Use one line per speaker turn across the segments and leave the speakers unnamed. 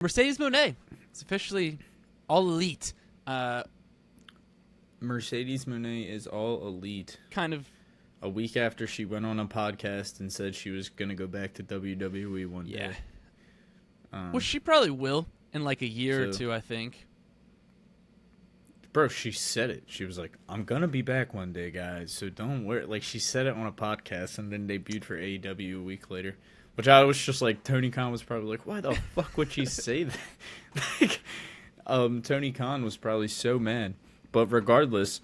Mercedes Mone. It's officially all elite.
Mercedes Mone is all elite.
Kind of.
A week after she went on a podcast and said she was going to go back to WWE one day.
Well, she probably will in like a year or two, I think.
Bro, she said it. She was like, I'm going to be back one day, guys, so don't worry. Like, she said it on a podcast and then debuted for AEW a week later. Which I was just like, Tony Khan was probably like, why the fuck would she say that? Like, Tony Khan was probably so mad. But regardless,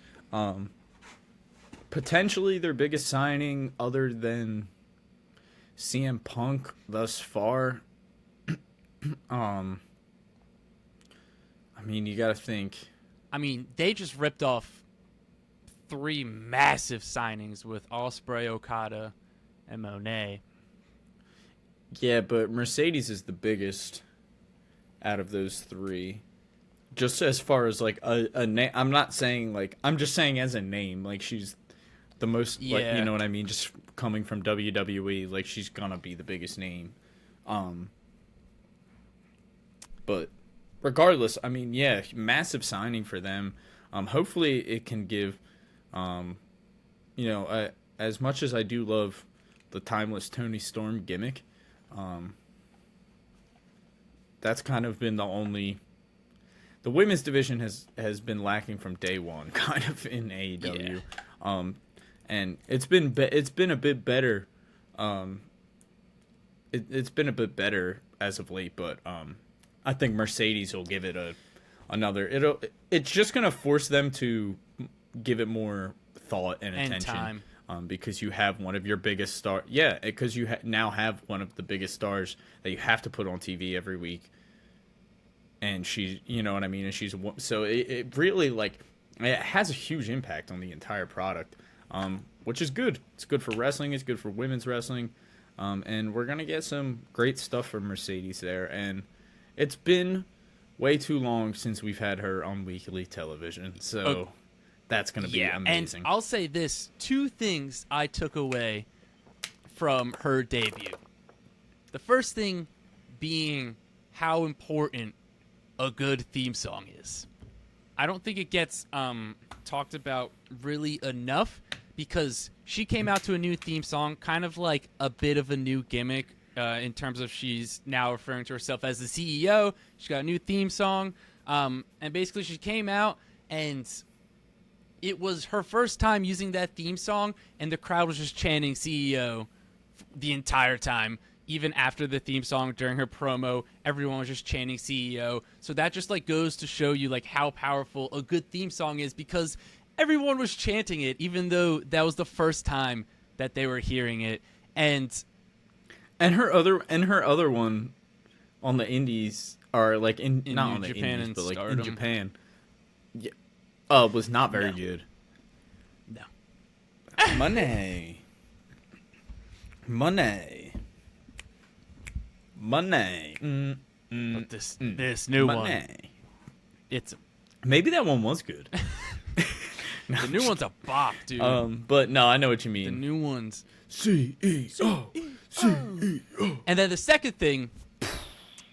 potentially their biggest signing other than CM Punk thus far. I mean, you got to think.
I mean, they just ripped off 3 massive signings with Ospreay, Okada, and Monet.
Yeah, but Mercedes is the biggest out of those 3. Just as far as like a name, I'm not saying like, I'm just saying as a name, like she's the most, like, you know what I mean? Just coming from WWE, like she's gonna be the biggest name. But regardless, I mean, yeah, massive signing for them. Hopefully it can give, as much as I do love the timeless Tony Storm gimmick, that's kind of been the women's division has been lacking from day one, kind of in AEW. Yeah. And it's been a bit better. It's been a bit better as of late, but I think Mercedes will give it another. It's just gonna force them to give it more thought and attention.
Time.
Because you have one of your biggest stars. Yeah, because you now have one of the biggest stars that you have to put on TV every week. And she's, you know what I mean? And she's, so it really, like, it has a huge impact on the entire product, which is good. It's good for wrestling. It's good for women's wrestling. And we're going to get some great stuff from Mercedes there. And it's been way too long since we've had her on weekly television. So that's going to be amazing.
And I'll say this, 2 things I took away from her debut. The first thing being how important a good theme song is. I don't think it gets talked about really enough because she came out to a new theme song, kind of like a bit of a new gimmick in terms of she's now referring to herself as the CEO. She got a new theme song, and basically she came out and it was her first time using that theme song, and the crowd was just chanting CEO the entire time. Even after the theme song, during her promo, everyone was just chanting CEO. So that just like goes to show you like how powerful a good theme song is, because everyone was chanting it, even though that was the first time that they were hearing it. And
her other one on the indies, or like in not on the
Japan
indies, but like
Stardom.
in Japan, was not very good.
No.
Money.
But this new one, it's
maybe that one was good.
No, the new one's a bop, dude.
But no, I know what you mean.
The new one's
CEO.
And then the second thing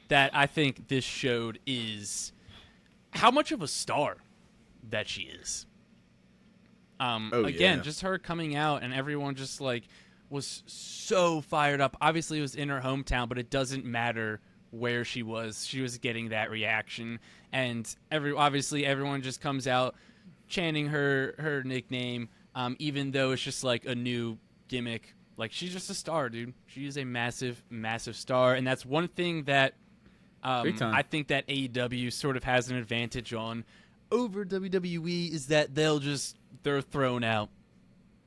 that I think this showed is how much of a star that she is. Again, just her coming out and everyone just like was so fired up. Obviously, it was in her hometown, but it doesn't matter where she was. She was getting that reaction, and obviously everyone just comes out chanting her nickname, even though it's just like a new gimmick. Like, she's just a star, dude. She is a massive, massive star, and that's one thing that I think that AEW sort of has an advantage on over WWE, is that they're throwing out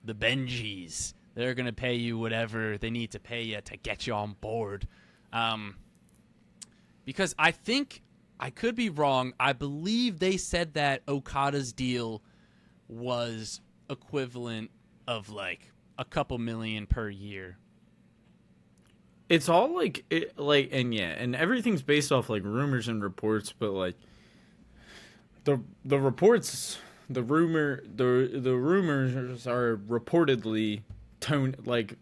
the Benjis. They're going to pay you whatever they need to pay you to get you on board. Because I think, I could be wrong, I believe they said that Okada's deal was equivalent of like a couple million per year.
It's all and everything's based off like rumors and reports, but like the reports, the rumors are reportedly like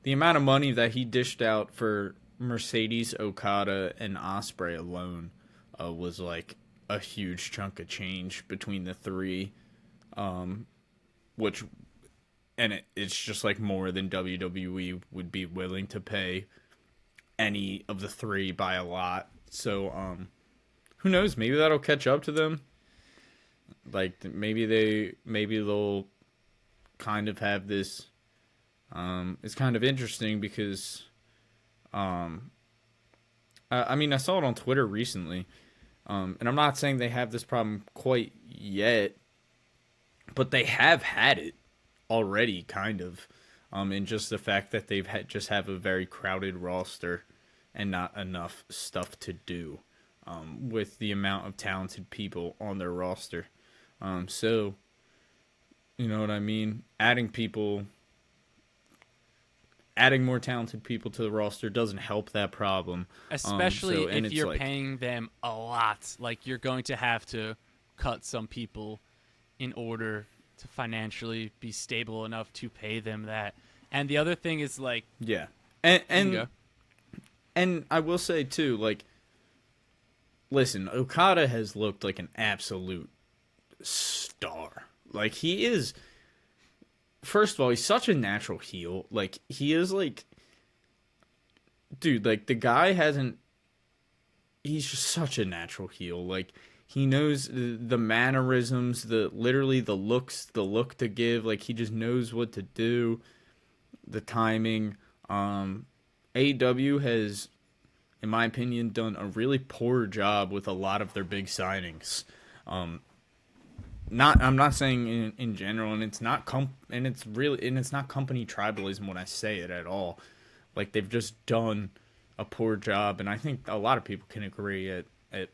the amount of money that he dished out for Mercedes, Okada, and Osprey alone was like a huge chunk of change between the three, which, and it's just like more than WWE would be willing to pay any of the three by a lot. So, who knows? Maybe that'll catch up to them. Like maybe they'll kind of have this. It's kind of interesting because, I mean, I saw it on Twitter recently, and I'm not saying they have this problem quite yet, but they have had it already, kind of, in just the fact that they've just have a very crowded roster and not enough stuff to do, with the amount of talented people on their roster. So, you know what I mean? Adding more talented people to the roster doesn't help that problem.
Especially if you're paying them a lot. Like, you're going to have to cut some people in order to financially be stable enough to pay them that. And the other thing is, like...
Yeah. And I will say, too, like... Listen, Okada has looked like an absolute star. Like, he is... First of all, he's such a natural heel. Like, he is, like... Dude, like, the guy hasn't... He's just such a natural heel. Like, he knows the mannerisms, literally the looks, the look to give. Like, he just knows what to do. The timing. AEW has, in my opinion, done a really poor job with a lot of their big signings. I'm not saying in general, and it's not it's not company tribalism when I say it at all. Like, they've just done a poor job, and I think a lot of people can agree at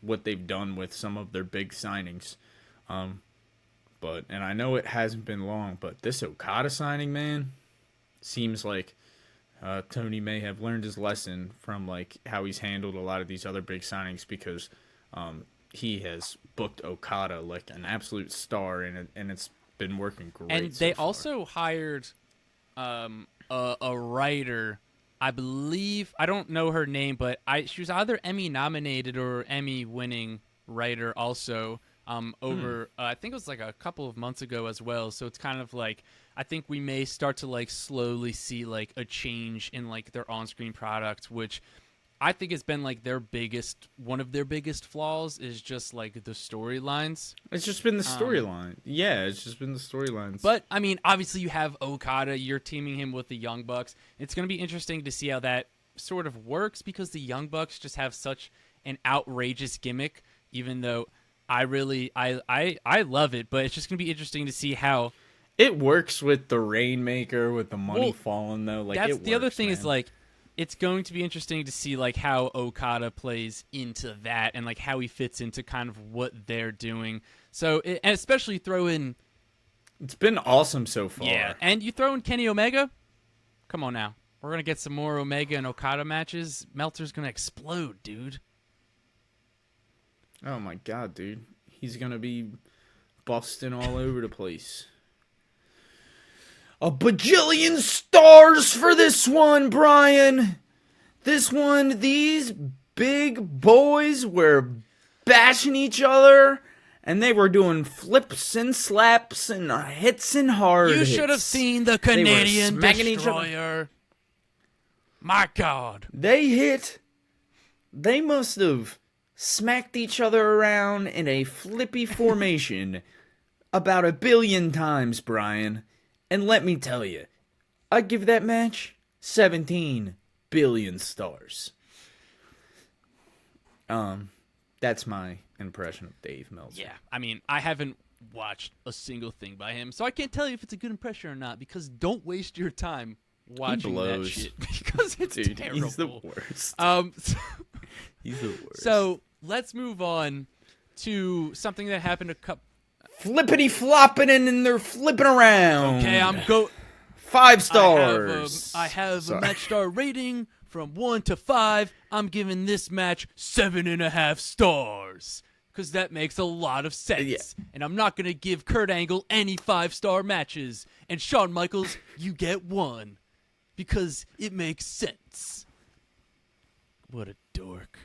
what they've done with some of their big signings. And I know it hasn't been long, but this Okada signing, man, seems like Tony may have learned his lesson from like how he's handled a lot of these other big signings, because he has booked Okada like an absolute star, and it's been working great.
And they also hired a writer, I believe. I don't know her name, but she was either Emmy nominated or Emmy winning writer also. I think it was like a couple of months ago as well. So it's kind of like, I think we may start to like slowly see like a change in like their on-screen product, which I think has been like one of their biggest flaws is just like the storylines.
It's just been the storyline. Yeah, it's just been the storylines.
But I mean, obviously you have Okada, you're teaming him with the Young Bucks. It's going to be interesting to see how that sort of works, because the Young Bucks just have such an outrageous gimmick, even though I love it, but it's just going to be interesting to see how
it works with the Rainmaker, with the money falling, though. Like,
that's
it
the other
works,
thing,
man.
is like, it's going to be interesting to see like how Okada plays into that, and like how he fits into kind of what they're doing. So, and especially throw in,
it's been awesome so far.
Yeah, and you throw in Kenny Omega. Come on now, we're gonna get some more Omega and Okada matches. Meltzer's gonna explode, dude.
Oh my god, dude. He's going to be busting all over the place. A bajillion stars for this one, Brian. This one, these big boys were bashing each other, and they were doing flips and slaps and hits and hard hits.
You should have seen the Canadian Destroyer. My God.
They must have smacked each other around in a flippy formation about 1 billion times, Brian. And let me tell you, I'd give that match 17 billion stars. That's my impression of Dave Meltzer.
Yeah, I mean, I haven't watched a single thing by him, so I can't tell you if it's a good impression or not, because don't waste your time watching that shit, because it's terrible.
He's the worst. He's the worst.
So let's move on to something that happened a couple.
Flippity flopping and they're flipping around.
Okay,
5 stars.
I have a match star rating from 1 to 5. I'm giving this match 7.5 stars, because that makes a lot of sense. Yeah. And I'm not gonna give Kurt Angle any 5-star matches. And Shawn Michaels, you get 1, because it makes sense. What a dork.